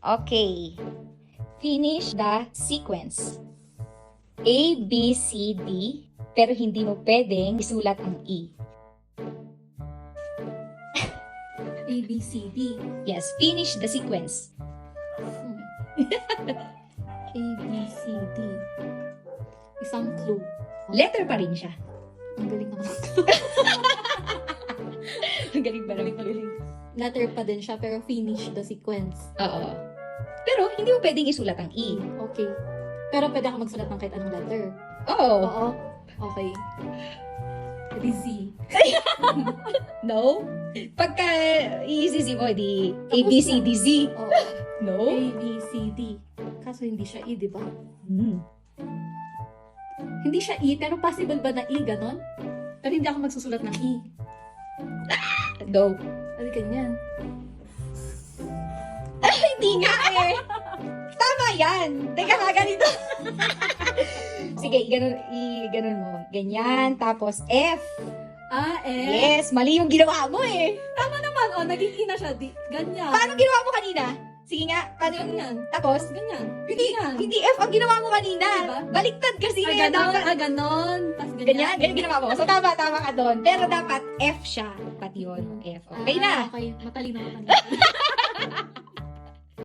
Okay. Finish the sequence. A, B, C, D, pero hindi mo pwedeng isulat ang E. A, B, C, D. Yes, finish the sequence. A, B, C, D. Isang clue. Letter pa rin siya. Ang galing naman. Ang galing ba naman? Galing. Letter pa din siya, pero finish the sequence. Oo. Pero hindi mo pwedeng isulat ang E. Okay. Pero pwede ako magsulat ng kahit anong letter. Oo. Oo. Okay. Edi Z. No? Pagka i-easy mo, di A, B, C, D, Z. Oo. No? A, B, C, D. Kaso hindi siya E, di ba? Hmm. Hindi siya E, pero possible ba na E, ganon? Pero hindi ako magsusulat ng E. No. Ano ganyan? Hindi nga eh. Tama yan. Teka nga, ganito. Sige, ganun mo. Ganyan, tapos F. Ah, eh. Yes, mali yung ginawa mo eh. Naman, oh, naging E na siya. Ganyan. Paano ginawa mo kanina? Sige nga, paano Ganyan. Tapos, Ganyan. hindi, Ganyan. hindi F ang ginawa mo kanina. Diba? Baliktad kasi Ah, kaya ganon. dapat. Ah, ganon. Tapos ganyan. Ganyan, ganyan ginawa mo. So, tama ka doon. Pero dapat F siya. Pati yun, F. Okay na. Okay, matalino.